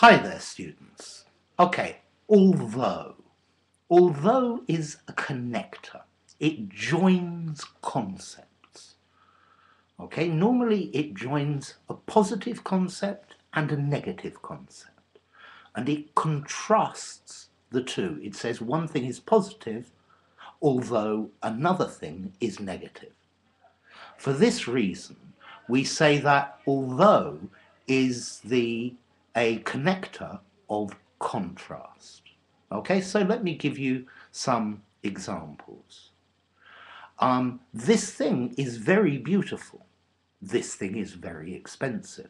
Hi there, students. Okay, although. Although is a connector. It joins concepts. Okay, normally it joins a positive concept and a negative concept. And it contrasts the two. It says one thing is positive, although another thing is negative. For this reason, we say that although is a connector of contrast. Okay, so let me give you some examples. This thing is very beautiful. This thing is very expensive.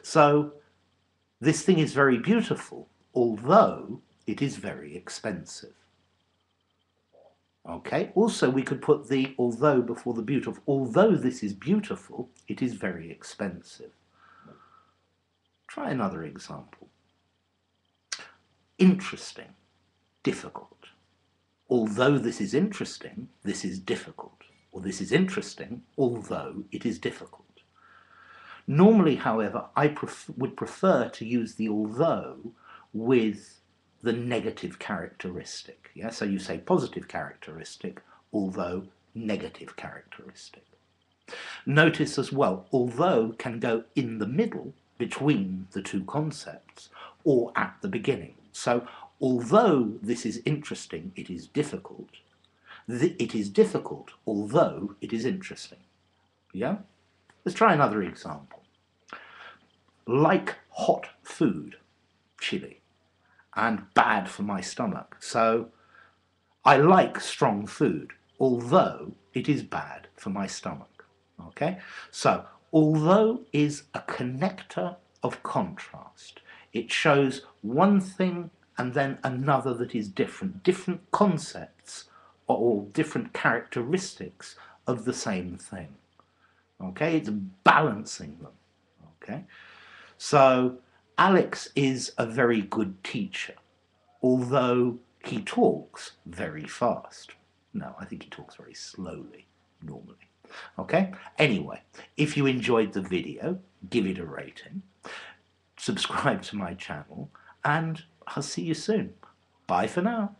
So this thing is very beautiful, although it is very expensive. Okay, also we could put the although before the beautiful. Although this is beautiful, it is very expensive. Try another example. Interesting, difficult. Although this is interesting, this is difficult. Or this is interesting, although it is difficult. Normally, however, I would prefer to use the although with the negative characteristic. Yeah? So you say positive characteristic, although negative characteristic. Notice as well, although can go in the middle between the two concepts or at the beginning. So although this is interesting, it is difficult. It is difficult, although it is interesting. Yeah? Let's try another example. Like hot food, chili, and bad for my stomach. So I like strong food, although it is bad for my stomach. Okay? So although is a connector of contrast. It shows one thing and then another that is different concepts or different characteristics of the same thing. Okay, it's balancing them. Okay, so Alex is a very good teacher, although he talks very fast. No, I think he talks very slowly normally. Okay, anyway, if you enjoyed the video, give it a rating, subscribe to my channel, and I'll see you soon. Bye for now.